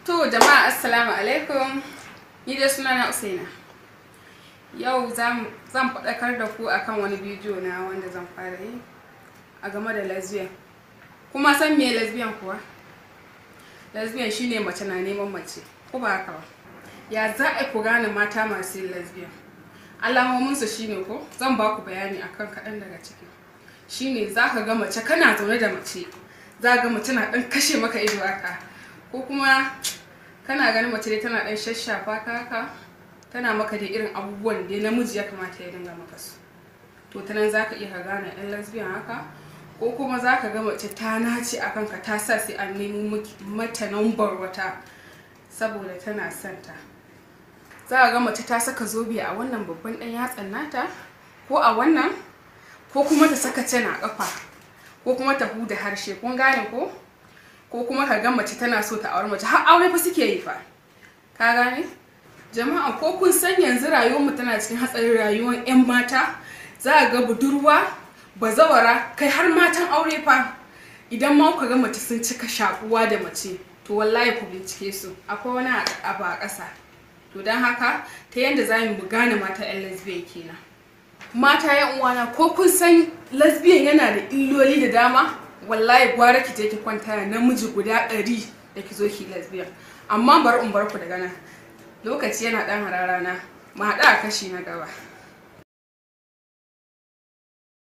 To jama'a assalamu alaikum, ni dai sunana Usaina. Yau zan faɗakar da ku akan wani bidiyo na wanda zan fara yi a game da lesbian. Kuma san me lesbian kuwa? Lesbian shine mace na neman mace, ko ba haka ba? Ya za a ku gane mata masu yin lesbian? Alamominsu shine ko zan ba ku bayani akan kaɗan daga ciki. Shine za ka ga mace kana zaune da mace, za ka ga mace na ɗan kashe maka ido haka, ko kuma kana ganin mace dai tana ɗan shashafa ka haka, tana maka da irin abubuwan da namiji ya kamata ya dinga maka su. To ta nan za ka iya ka gane ɗan lesbian haka, ko kuma za ka ga mace ta nace a kanka ta sa sai an nemo mata nambar wata saboda tana son ta. Za ka ga mace ta saka zobe a wannan babban ɗan yatsan nata, ko a wannan, ko kuma ta saka can a ƙafa, ko kuma ta huda harshe, kun gane ko? Ko kuma ka ga mace tana so ta aure mace, har aure fa suke yi fa, ka gane? Jama'a, ko kun san yanzu rayuwarmu tana cikin hatsarin rayuwar 'yan mata? Za a ga budurwa, bazawara, kai har matan aure fa, idan ma ku ga mace sun cika shakuwa da mace, to wallahi ku bincike su, akwai wani abu a ƙasa. To don haka ta yanda za mu gane mata 'yan lesbian kenan. Mata 'yan uwana, ko kun san lesbian yana da illoli da dama? Wallahi gwara ki je ki kwanta da namiji guda 100 da ki zo ki lesbian. Amma bari in bar ku daga nan, lokaci yana ɗan hararana, mu haɗu a kashi na gaba.